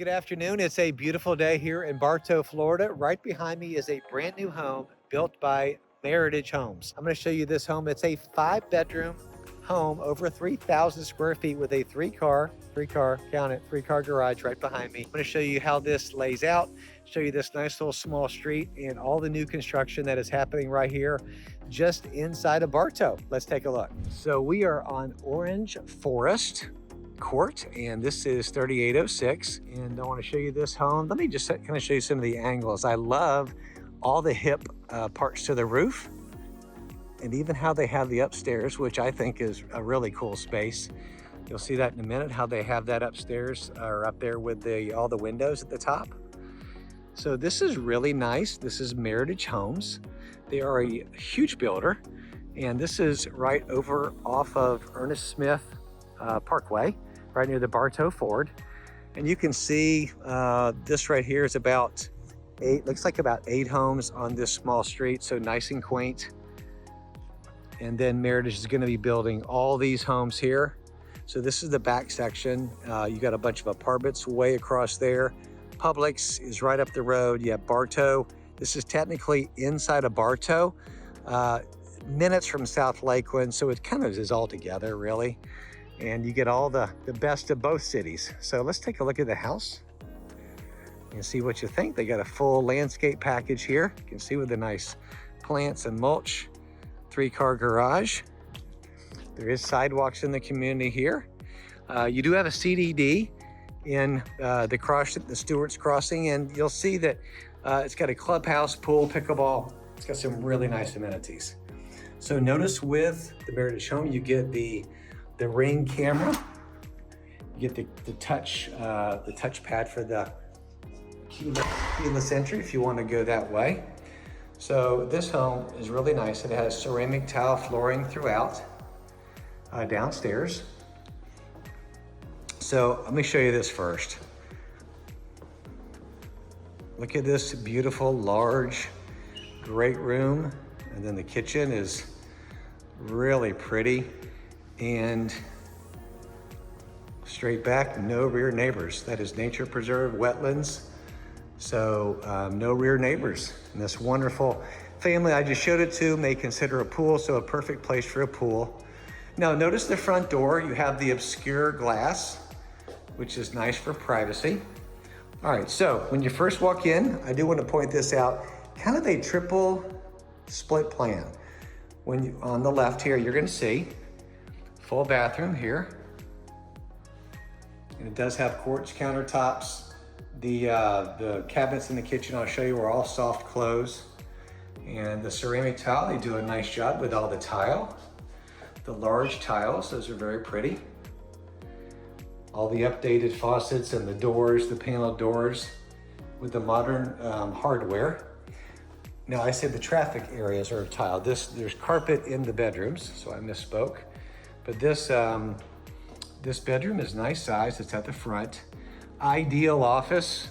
good afternoon. It's a beautiful day here in Bartow, Florida. Right behind me is a brand new home built by Meritage Homes. I'm going to show you this home. It's a 5-bedroom home, over 3,000 square feet with a count it, 3-car garage right behind me. I'm going to show you how this lays out, show you this nice little small street and all the new construction that is happening right here just inside of Bartow. Let's take a look. So we are on Orange Forest Court, and this is 3806, and I want to show you this home. Let me just kind of show you some of the angles. I love all the hip parts to the roof, and even how they have the upstairs, which I think is a really cool space. You'll see that in a minute, how they have that upstairs or up there with all the windows at the top. So this is really nice. This is Meritage Homes. They are a huge builder, and this is right over off of Ernest Smith Parkway, right near the Bartow Ford. And you can see this right here is about looks like about 8 homes on this small street, so nice and quaint. And then Meritage is going to be building all these homes here. So this is the back section. You got a bunch of apartments way across there. Publix is right up the road. You have Bartow. This is technically inside of Bartow, minutes from South Lakeland, so it kind of is all together, really. And you get all the best of both cities. So let's take a look at the house and see what you think. They got a full landscape package here. You can see with the nice plants and mulch. 3-car garage. There is sidewalks in the community here. You do have a CDD in the Stewart's Crossing, and you'll see that it's got a clubhouse, pool, pickleball. It's got some really nice amenities. So notice with the Meritage Home, you get the Ring camera. You get the touchpad for the keyless entry if you want to go that way. So this home is really nice. It has ceramic tile flooring throughout, downstairs. So let me show you this first. Look at this beautiful, large, great room. And then the kitchen is really pretty and straight back, no rear neighbors. That is nature preserved wetlands. So no rear neighbors. And this wonderful family I just showed it to may consider a pool, so a perfect place for a pool. Now notice the front door, you have the obscure glass, which is nice for privacy. All right, so when you first walk in, I do want to point this out, kind of a triple split plan. On the left here, you're gonna see full bathroom here. And it does have quartz countertops. The cabinets in the kitchen I'll show you are all soft close. And the ceramic tile, they do a nice job with all the tile. The large tiles, those are very pretty. All the updated faucets and the doors, the panel doors with the modern hardware. Now I said the traffic areas are tiled. There's carpet in the bedrooms, so I misspoke. But this bedroom is nice size, it's at the front. Ideal office,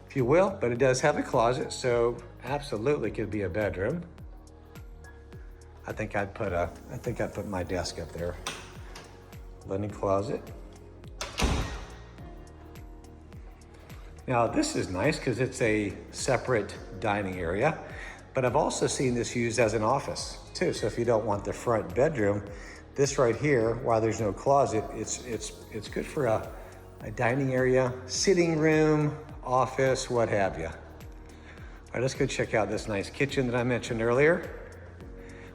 if you will, but it does have a closet, so absolutely could be a bedroom. I think I'd put my desk up there. Linen closet. Now this is nice because it's a separate dining area, but I've also seen this used as an office too. So if you don't want the front bedroom, this right here, while there's no closet, it's good for a dining area, sitting room, office, what have you. All right, let's go check out this nice kitchen that I mentioned earlier.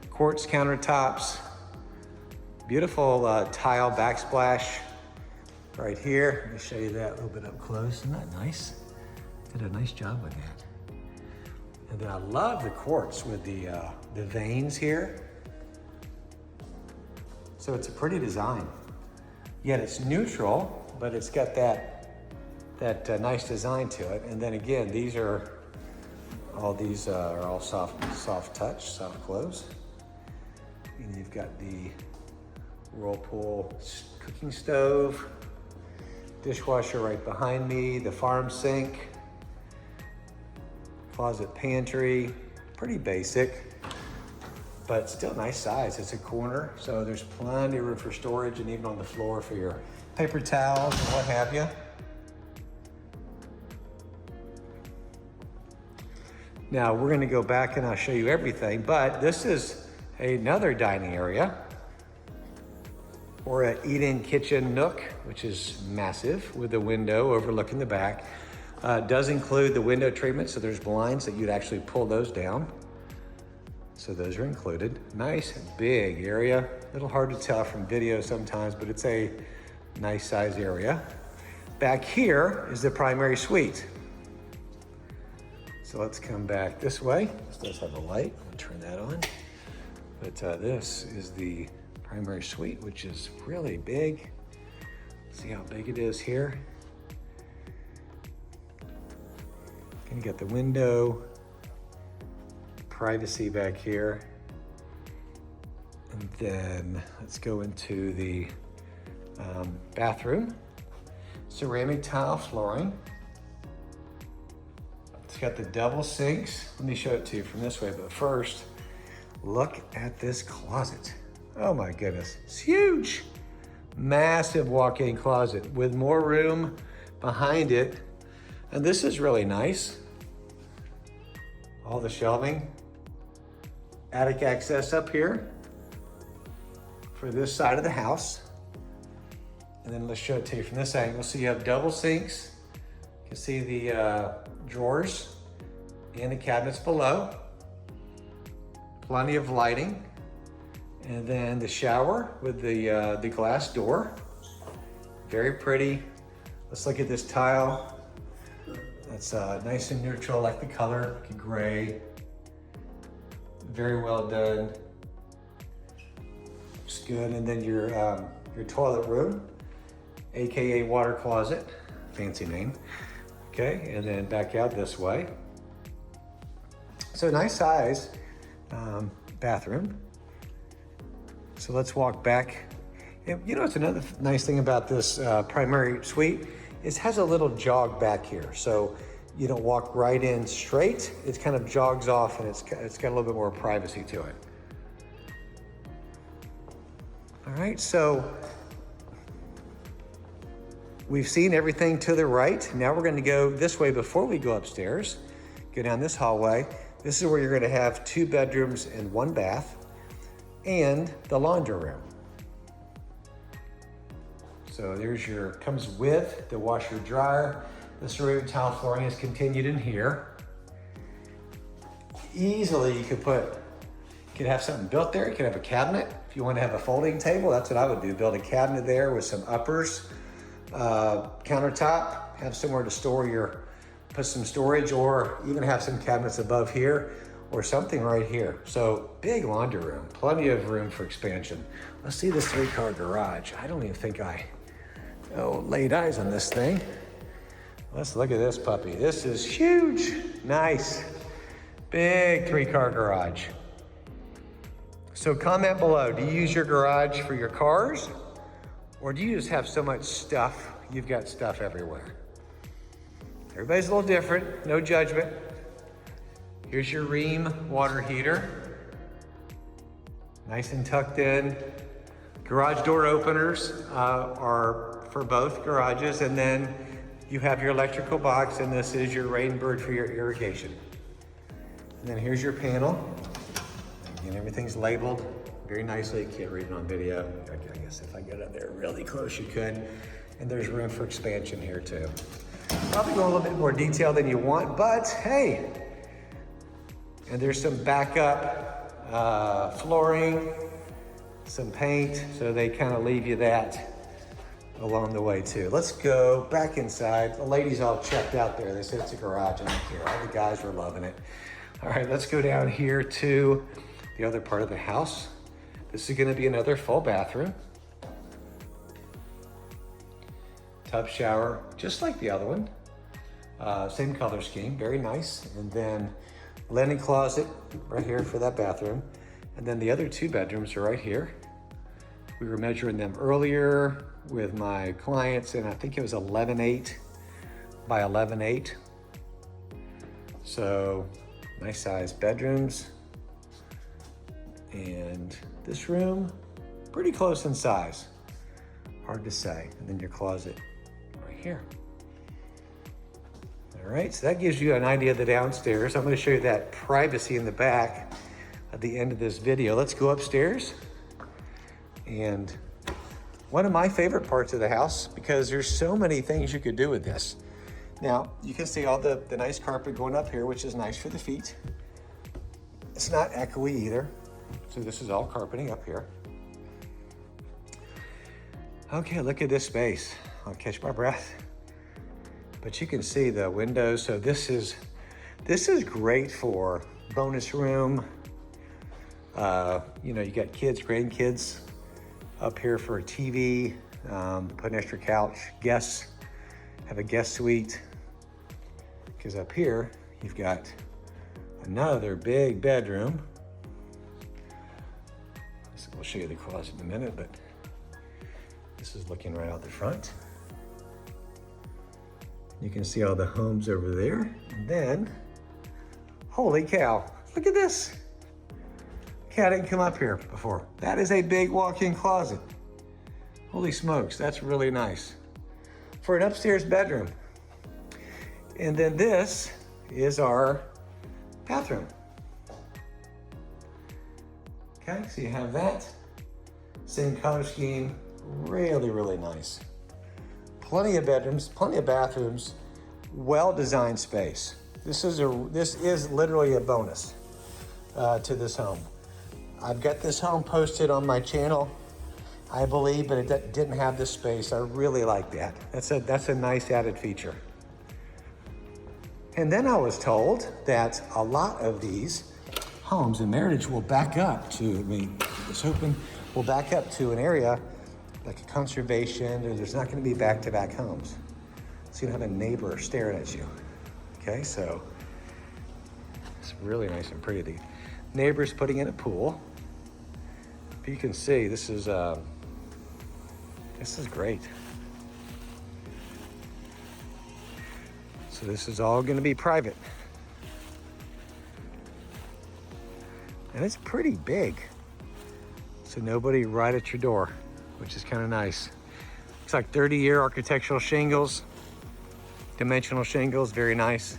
Quartz countertops, beautiful tile backsplash right here. Let me show you that a little bit up close. Isn't that nice? Did a nice job with that. And then I love the quartz with the veins here. So it's a pretty design. Yet it's neutral, but it's got that nice design to it. And then again, these are all soft touch, soft close. And you've got the Whirlpool cooking stove, dishwasher right behind me, the farm sink, closet pantry, pretty basic, but still nice size. It's a corner, so there's plenty of room for storage and even on the floor for your paper towels and what have you. Now we're gonna go back and I'll show you everything, but this is another dining area or an eat-in kitchen nook, which is massive with a window overlooking the back. It does include the window treatment, so there's blinds that you'd actually pull those down. So those are included. Nice big area. A little hard to tell from video sometimes, but it's a nice size area. Back here is the primary suite. So let's come back this way. This does have a light, I'll turn that on. But this is the primary suite, which is really big. See how big it is here? Can get the window, privacy back here. And then let's go into the bathroom. Ceramic tile flooring. It's got the double sinks. Let me show it to you from this way, but first, look at this closet. Oh my goodness, it's huge. Massive walk-in closet with more room behind it. And this is really nice. All the shelving. Attic access up here for this side of the house. And then let's show it to you from this angle. So you have double sinks. You can see the drawers and the cabinets below. Plenty of lighting. And then the shower with the glass door. Very pretty. Let's look at this tile. That's nice and neutral, like the color, like gray. Very well done. Looks good. And then your toilet room, AKA water closet, fancy name. Okay, and then back out this way. So nice size bathroom. So let's walk back. You know, it's another nice thing about this primary suite. It has a little jog back here. So you don't walk right in straight. It kind of jogs off and it's got a little bit more privacy to it. All right, so we've seen everything to the right. Now we're gonna go this way before we go upstairs. Go down this hallway. This is where you're gonna have 2 bedrooms and 1 bath. And the laundry room. So there's comes with the washer dryer. The ceramic tile flooring is continued in here. Easily you could have something built there. You could have a cabinet. If you want to have a folding table, that's what I would do. Build a cabinet there with some uppers, countertop, have somewhere to put some storage, or even have some cabinets above here or something right here. So big laundry room, plenty of room for expansion. Let's see this 3-car garage. I don't even think I laid eyes on this thing. Let's look at this puppy. This is huge, nice, big 3-car garage. So comment below, do you use your garage for your cars? Or do you just have so much stuff, you've got stuff everywhere? Everybody's a little different, no judgment. Here's your Ream water heater. Nice and tucked in. Garage door openers are for both garages, and then you have your electrical box, and this is your rainbird for your irrigation. And then here's your panel. Again, everything's labeled very nicely. You can't read it on video. I guess if I get up there really close, you could. And there's room for expansion here too. Probably go a little bit more detail than you want, but hey. And there's some backup flooring, some paint, so they kind of leave you that along the way too. Let's go back inside. The ladies all checked out there. They said it's a garage. I don't care. All the guys were loving it. All right, let's go down here to the other part of the house. This is gonna be another full bathroom. Tub shower, just like the other one. Same color scheme, very nice. And then linen closet right here for that bathroom. And then the other 2 bedrooms are right here. We were measuring them earlier with my clients, and I think it was 11.8 by 11.8. So nice size bedrooms. And this room, pretty close in size. Hard to say. And then your closet right here. All All right, so that gives you an idea of the downstairs. I'm gonna show you that privacy in the back at the end of this video. Let's go upstairs. And one of my favorite parts of the house, because there's so many things you could do with this. Now, you can see all the nice carpet going up here, which is nice for the feet. It's not echoey either. So this is all carpeting up here. Okay, look at this space. I'll catch my breath. But you can see the windows. So this is great for bonus room. You know, you got kids, grandkids up here for a TV, put an extra couch. Guests have a guest suite. Because up here, you've got another big bedroom. So we'll show you the closet in a minute, but this is looking right out the front. You can see all the homes over there. And then, holy cow, look at this. Okay, I didn't come up here before. That is a big walk-in closet. Holy smokes, that's really nice. For an upstairs bedroom. And then this is our bathroom. Okay, so you have that. Same color scheme, really, really nice. Plenty of bedrooms, plenty of bathrooms, well-designed space. This is literally a bonus to this home. I've got this home posted on my channel, I believe, but it didn't have this space. I really like that. That's a nice added feature. And then I was told that a lot of these homes in Meritage will back up to, will back up to an area like a conservation, or there's not gonna be back-to-back homes. So you don't have a neighbor staring at you. Okay, so it's really nice and pretty. The neighbor's putting in a pool. But you can see this is great. So this is all gonna be private. And it's pretty big. So nobody right at your door, which is kind of nice. Looks like 30-year architectural shingles, dimensional shingles, very nice.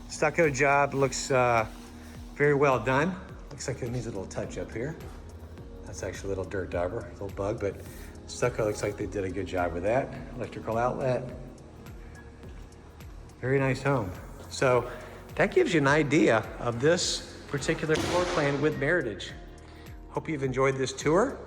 Stucco job looks very well done. Looks like it needs a little touch up here. That's actually a little dirt dauber, a little bug, but stucco looks like they did a good job with that. Electrical outlet. Very nice home. So that gives you an idea of this particular floor plan with Meritage. Hope you've enjoyed this tour.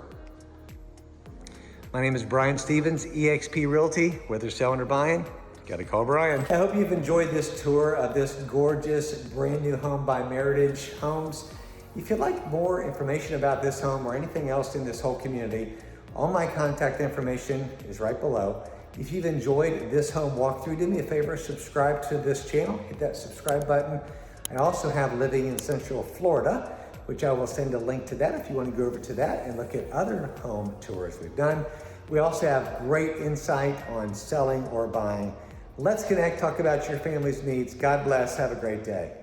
My name is Brian Stevens, eXp Realty. Whether selling or buying, gotta call Brian. I hope you've enjoyed this tour of this gorgeous brand new home by Meritage Homes. If you'd like more information about this home or anything else in this whole community, all my contact information is right below. If you've enjoyed this home walkthrough, do me a favor, subscribe to this channel, hit that subscribe button. I also have Living in Central Florida, which I will send a link to that if you want to go over to that and look at other home tours we've done. We also have great insight on selling or buying. Let's connect, talk about your family's needs. God bless, have a great day.